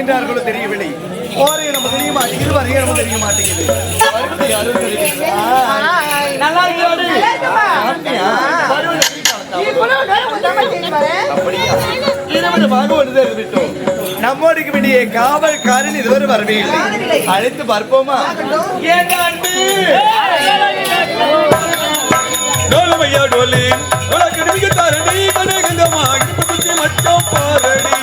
வருகின்றார்களோ தெரியவில்லை. போரே நம்ம தெரிய மாட்டேங்குது, வருகை நம்ம தெரிய மாட்டேங்குது. வருவது யாரும் தெரியுது. நல்லா நம்மோடுக்கு வேண்டிய காவல்காரன் இதுவரை வரவே இல்லை. அழைத்து பார்ப்போமா? மட்டும் பாரடி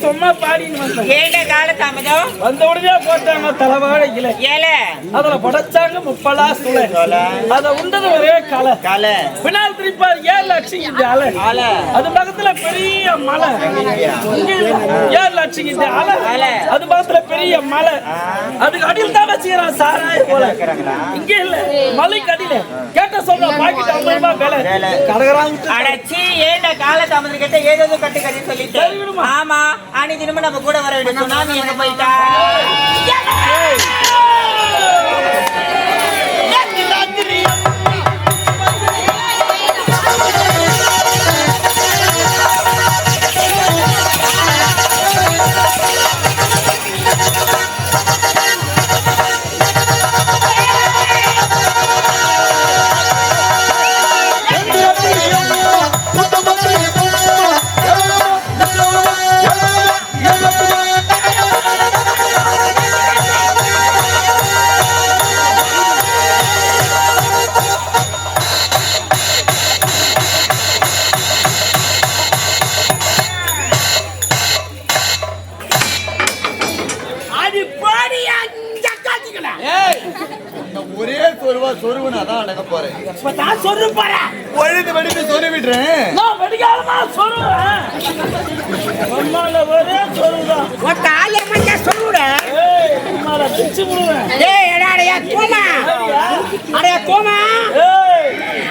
சும்மா பாடின்னு வந்த உடனே போட்டாங்க தலைவாழையில அதுல படைச்சாங்க முப்பலா சுலை அத உண்டது ஒரே கலை பின்னால் திருப்பார் 7 லட்சம் அலை அது பக்கத்துல பெரிய மலை 7 லட்சம் அலை அது பக்கத்துல பெரிய மலை அதுக்கு அடியில் தான் வச்சுக்கிறான் சாராய போல இங்க இல்ல மலைக்கு அடியில கேட்ட சொல்ற பாக்கெட் 50 ரூபாய் விலை கடகராங்க அடச்சி ஏண்ட கால தாமதம் கேட்ட ஏதோ கட்டி கட்டி சொல்லிட்டு ஆமா ஆனி தினமும் நம்ம கூட வர வேண்டும் சொன்னா நீ எங்க போயிட்டா ஒரே சொருவா சொருவனா தான் அடங்க போறேன். இப்ப நான் சொரு போறேன். ஒழுது வெடிச்சு சொரு விடுறேன். நான் வெடிக்காம சொருவேன். அம்மால ஒரே சொருடா. ஒட்ட ஆளே மஞ்ச சொருடா. ஏய் அம்மால பிச்சு முடுவேன். ஏய் எடாடயா கோமா. அடயா கோமா. ஏய்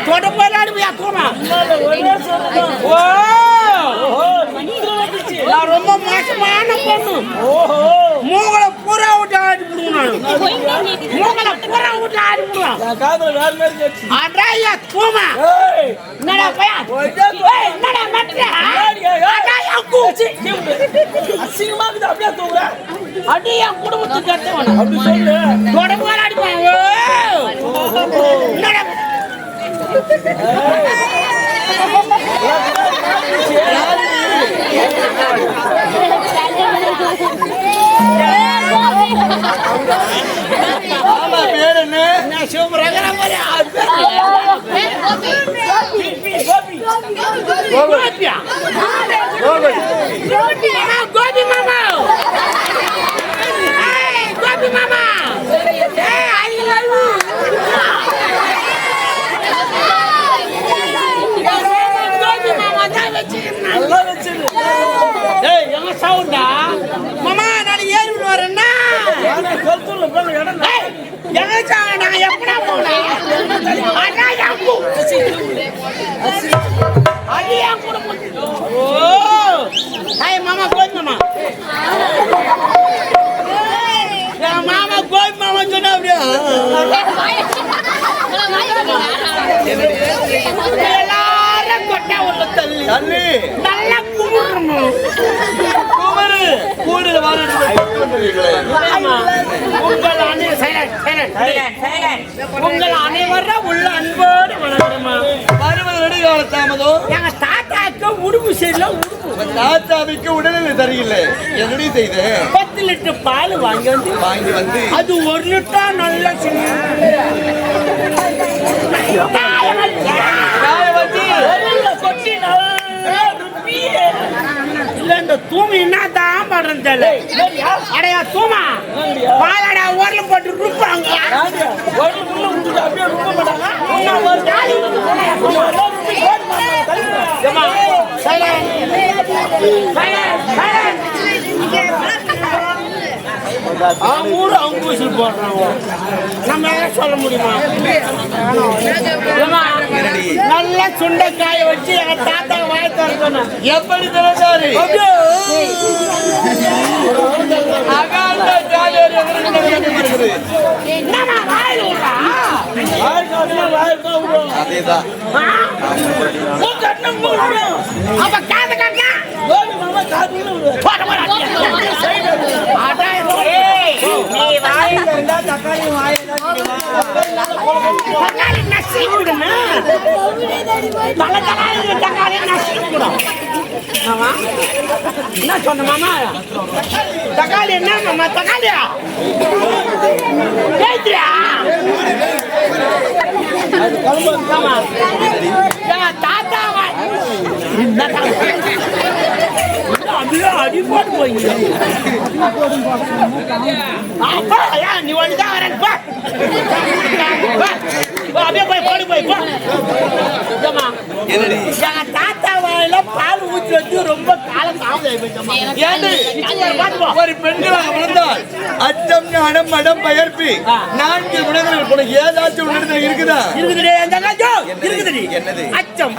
தோட போறாடுயா கோமா. அம்மால ஒரே சொருடா. ஓஹோ மந்திர வந்துச்சு. நான் ரொம்ப மோசமான பொண்ணு. ஓஹோ மூங்கள பூரா விட்டு ஆடி புடுறானு. மூங்கள பூரா விட்டு ஆடி புடுறான். நான் காதுல வேற மாதிரி கேட்சி. அடயா கோமா. ஏய் என்னடா பையா? ஏய் என்னடா மட்ற? அடயா கூச்சி. அசிங்கமா இருக்குது அப்படியே தூங்குற. அடியா குடும்பத்துக்கு கட்டவன. அப்படி சொல்லு. தோட போற அடிப்பான். என்னடா? ஆமா பேர் என்ன? நான் சிவரங்கன மாதிரி கோபி கோபி மாமா கோபி மாமா ஐ லவ் யூ கோபி மாமா தான் வெச்சிருந்தா நல்லா வெச்சிரு ஏய் எங்க சவுண்டா மாமா நான் ஏறி வரேன்னா நான் சொல்லுல போற இடம் எங்க சாங்க நான் எப்படா போறேன் அடா யாக்கு அடியா குடும்பம் ஓ ஹாய் மாமா கோபி மாமா ஏய் மாமா கோபி மாமா சொன்னா அப்படியே எல்லாரும் கரெக்டா உள்ள தள்ளி தள்ளி நல்லா கும்பிடணும். குமரு கூடுதல் உங்கள் அனைவரும் உள்ள அன்போடு வளர்க்கணுமா? வருவது நெடுகால தாமதம். எங்க தாத்தாக்கு உடுப்பு சரியில்லை. உடுப்பு தாத்தாவிக்கு உடல்நிலை சரியில்லை. என்னடி செய்து 10 லிட்டர் பால் வாங்கி வந்து அது 1 லிட்டர் நல்லா கொட்டி இல்ல இந்த தூமி என்னதான் பண்றது தெரியல. அடையா தூமா பாலடா ஓரல போட்டு ருப்பாங்க. நம்ம சொல்ல முடியுமா? நல்ல சுண்டைக்காய வச்சு எங்க தாத்தா வாய் திறக்கணும். எப்படி திறந்தாரு? அதேதான் என்ன சொன்ன மாமா? தக்காளி என்ன மாமா? தக்காளியா தாத்தா அடிப்பாடு போய் நீ ஒண்ணுதான் வரேன். அப்படியே போய் போடு போய் தாத்தா வாயில பால் ஊற்றி வச்சு ரொம்ப காலம் ஒரு பெண்களாக வளர்ந்தால் அச்சம் ஞானம் மடம் பயர்ப்பி 4 குணங்கள் உனக்கு ஏதாச்சும் இருக்குதா? இருக்குது. என்னது? அச்சம்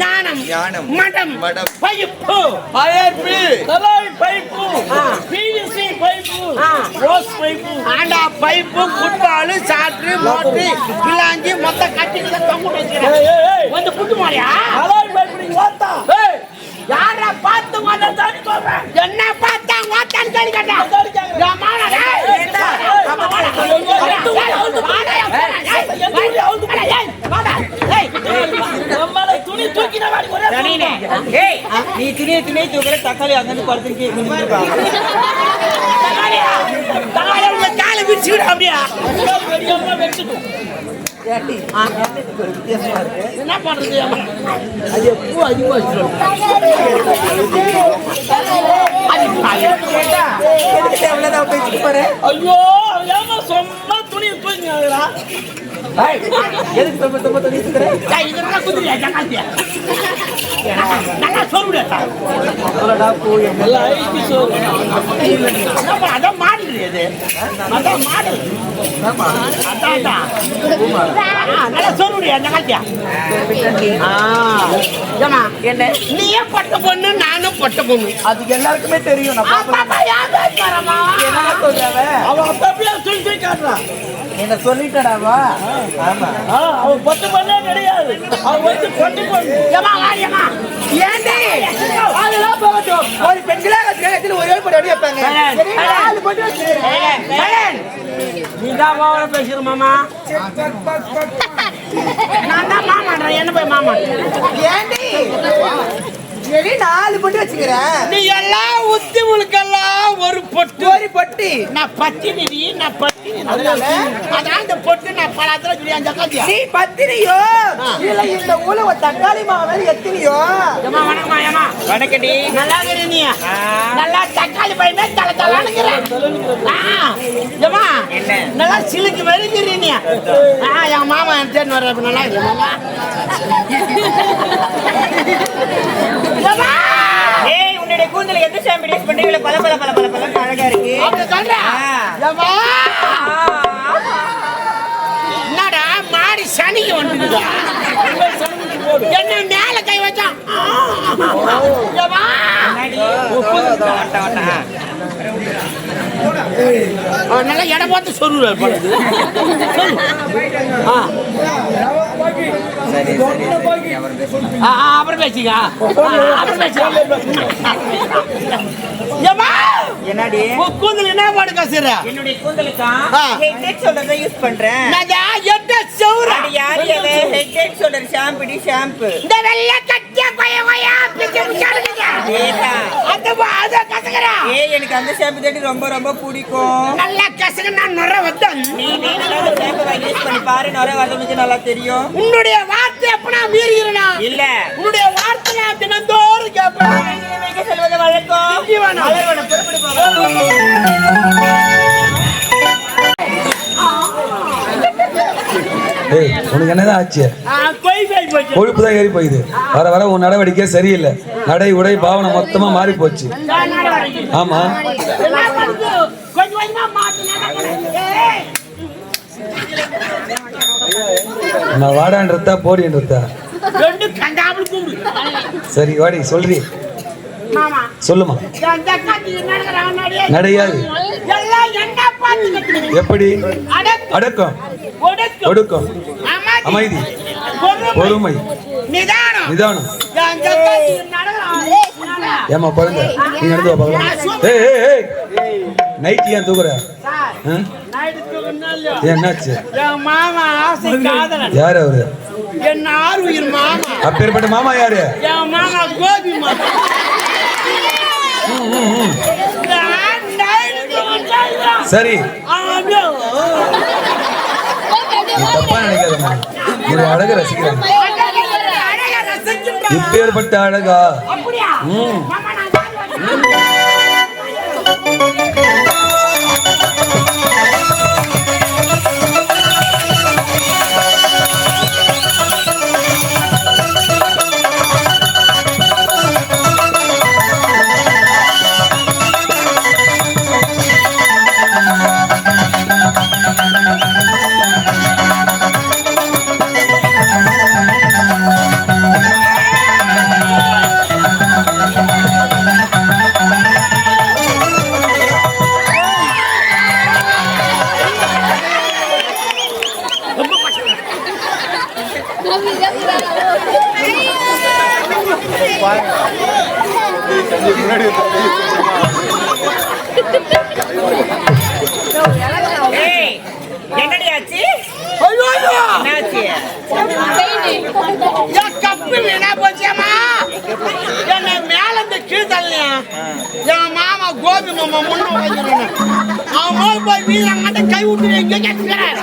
ஞானம் மடம் பைப்பு பயர்ப்பி பைப்பு பிவிசி பைப்பு ரோஸ் பைப்பு ஆண்டா பைப்பு குட்பாலு சாற்று மோட்டு பிளாஞ்சி மொத்த கட்டிட்டு தொங்க வச்சிருக்கேன். வந்து புட்டு மாறியா யாரா பார்த்து என்ன பார்த்தா ஓட்டான்னு கேள்வி கேட்டா துணி தூக்கி நீ துணியை தூக்கிற தக்காளி அங்கே படுத்து காலை விரிச்சு விட அப்படியா என்ன பண்றது? அது எப்போ அதிகமா ஐயோ சொன்னா துணி தூக்கிங்களா? எதுக்கு துணி குதிரையா ஜங்காத்தியா நல்லா சொல்லுடா அதான் மாடுது அதான் மாடு நல்லா சொல்லுடியா ஜங்காத்தியா. என்ன நீயே பட்ட பொண்ணு நானும் பட்ட பொண்ணு அதுக்கு எல்லாருக்குமே தெரியும். அவன் அப்பா சொல்லி காட்டுறான். என்ன சொல்லிட்டடாவா? ஆமா அவன் பட்டு பண்ணே கிடையாது. அவன் வந்து பட்டு பண்ணு ஏண்டி அதெல்லாம் போகட்டும். ஒரு பெண்களாக ஒரே படி அடி வைப்பாங்க. நீதான் ஓவரா பேசுற மாமா. நான் தான் மாமான்றேன். என்ன போய் மாமா ஏண்டி 4 பொட்டு வச்சுக்கிறேன். நீ எல்லாம் உத்தி முழுக்கெல்லாம் ஒரு பொட்டு நான் பத்தினி அதான் இந்த பொட்டு நான் பழத்துல சொல்லி நீ பத்தினியோ இல்ல இந்த ஊல தக்காளி மாவு எத்தினியோ? வணக்கமா ஏமா வணக்கடி. நல்லா இருக்கிற நீ நல்லா தக்காளி பையனே தலை தலைக்கிறேன். நல்லா சிலுக்கு வெளிக்கிறீ நீ. என் மாமா தேன் வர்ற நல்லா இருக்கு மாமா. ஏய் உன்னுடைய கூந்தல எந்த ஷாம்பு யூஸ் பண்றீங்க? பல பல பல பல பல அழகா இருக்கு. அப்படி சொல்றா? என்னடா மாடி சனிக்கு வந்துடுதா? என்ன மேல கை வச்சான்? நல்லா இடம் பார்த்து சொல்லுவார் பழகு அப்புறம் பேசிக்க அப்புறம் என்னடி கூந்தல் என்ன பாடு காசுற என்னுடைய கூந்தலுக்கா ஹெட் ஷோல்டர் யூஸ் பண்றேன் ஹெட் ஷோல்டர் ஷாம்பு ஷாம்பு இந்த வெள்ளை கட்டிய கொய்யா பிச்சு எனக்கு அந்த ஷாம்பு தேடி ரொம்ப ரொம்ப பிடிக்கும். நல்லா கசகனா நுர வந்தன் நீ வேணும்னா ஷாம்பு வாங்கி யூஸ் பண்ணி பாரு, நுர வரதுக்கு நல்லா தெரியும். உன்னுடைய வார்த்தை எப்பனா மீறிறனா இல்ல உன்னுடைய வார்த்தை நான் தினந்தோறும் கேட்பேன். சொல்வது வழக்கம். உனக்கு என்னதான் ஆச்சு? கொழுப்பு தான் ஏறி போயிது. வர வர உன் நடவடிக்கை சரியில்லை. நடை உடை பாவனை மொத்தமா மாறி போச்சு. ஆமா நான் வாடான்றதா போடின்றதா? சரி வாடி சொல்றி சொல்லுமா. நடையாது எப்படி? அடக்கம் ஒடுக்கம் அமைதி பொறுமை நிதானம். ஏமா குழந்தை நீ நடந்து பார்க்கலாம். நைட் ஏன் தூக்குற? என்னாச்சு? யாரு அவரு? அப்பேற்பட்ட மாமா யாரு? சரி தப்பா நினைக்காதம்மா, நீ அழக ரசிக்கிறேன். இப்பேற்பட்ட அழகா? என்னடி ஆச்சு? மேல இருந்து கீழ் தள்ளியா என் மாமா கோபி மாமா முன்ன வாங்கிடுறேன். அவன் போய் வீரங்க கை விட்டு எங்க கேட்டுக்கிறாரு.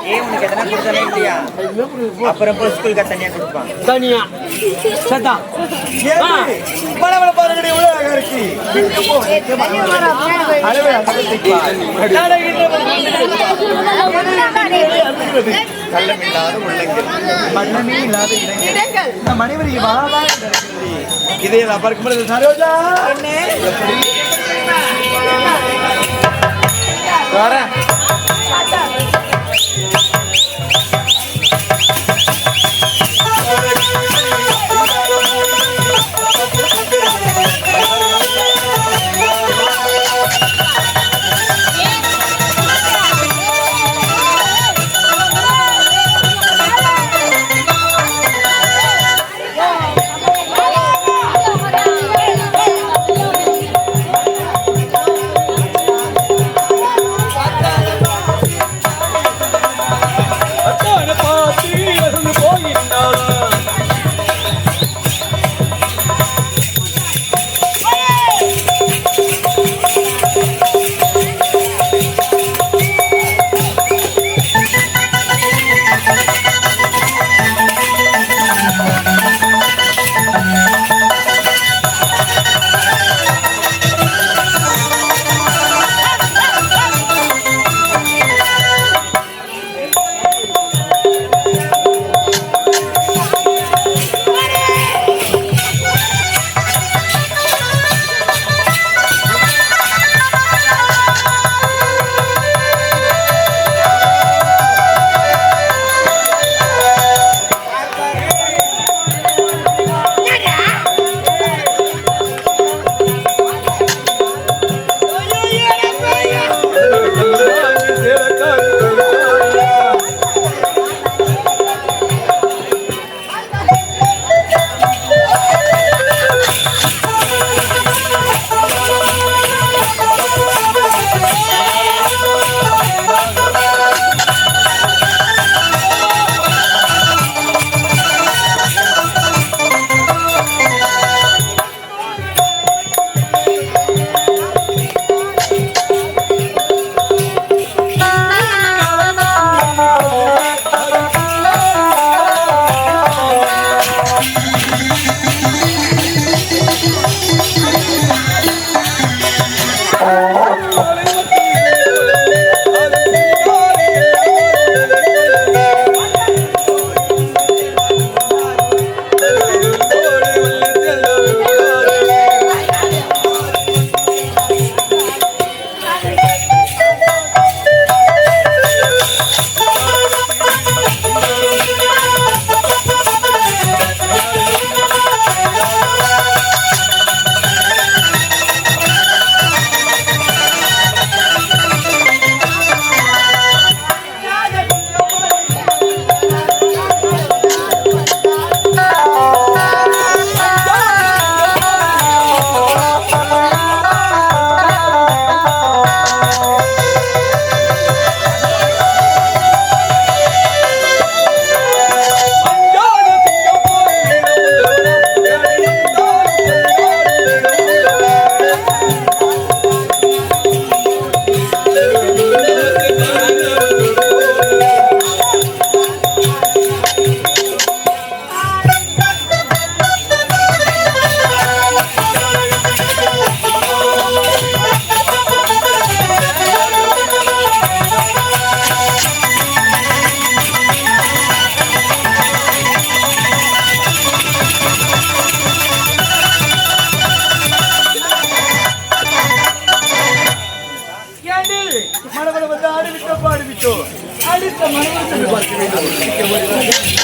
உனக்கு எதனா கொடுத்தாலே இல்லையா? அப்புறம் ஸ்கூலுக்கு தனியா கொடுப்பான். தனியா சதா பரவல பாருங்கடி உள்ள இருக்கு. கள்ளமில்லாத உள்ளங்கள் மண்ணமே இல்லாத இடங்கள் இந்த மனைவருக்கு வாழா இதே நான் பார்க்கும்போது சரோஜா வரேன். மனவள வந்து ஆடிவிட்டோ பாடிவிட்டோ அடுத்த மனவளத்தை பார்க்க வேண்டும்.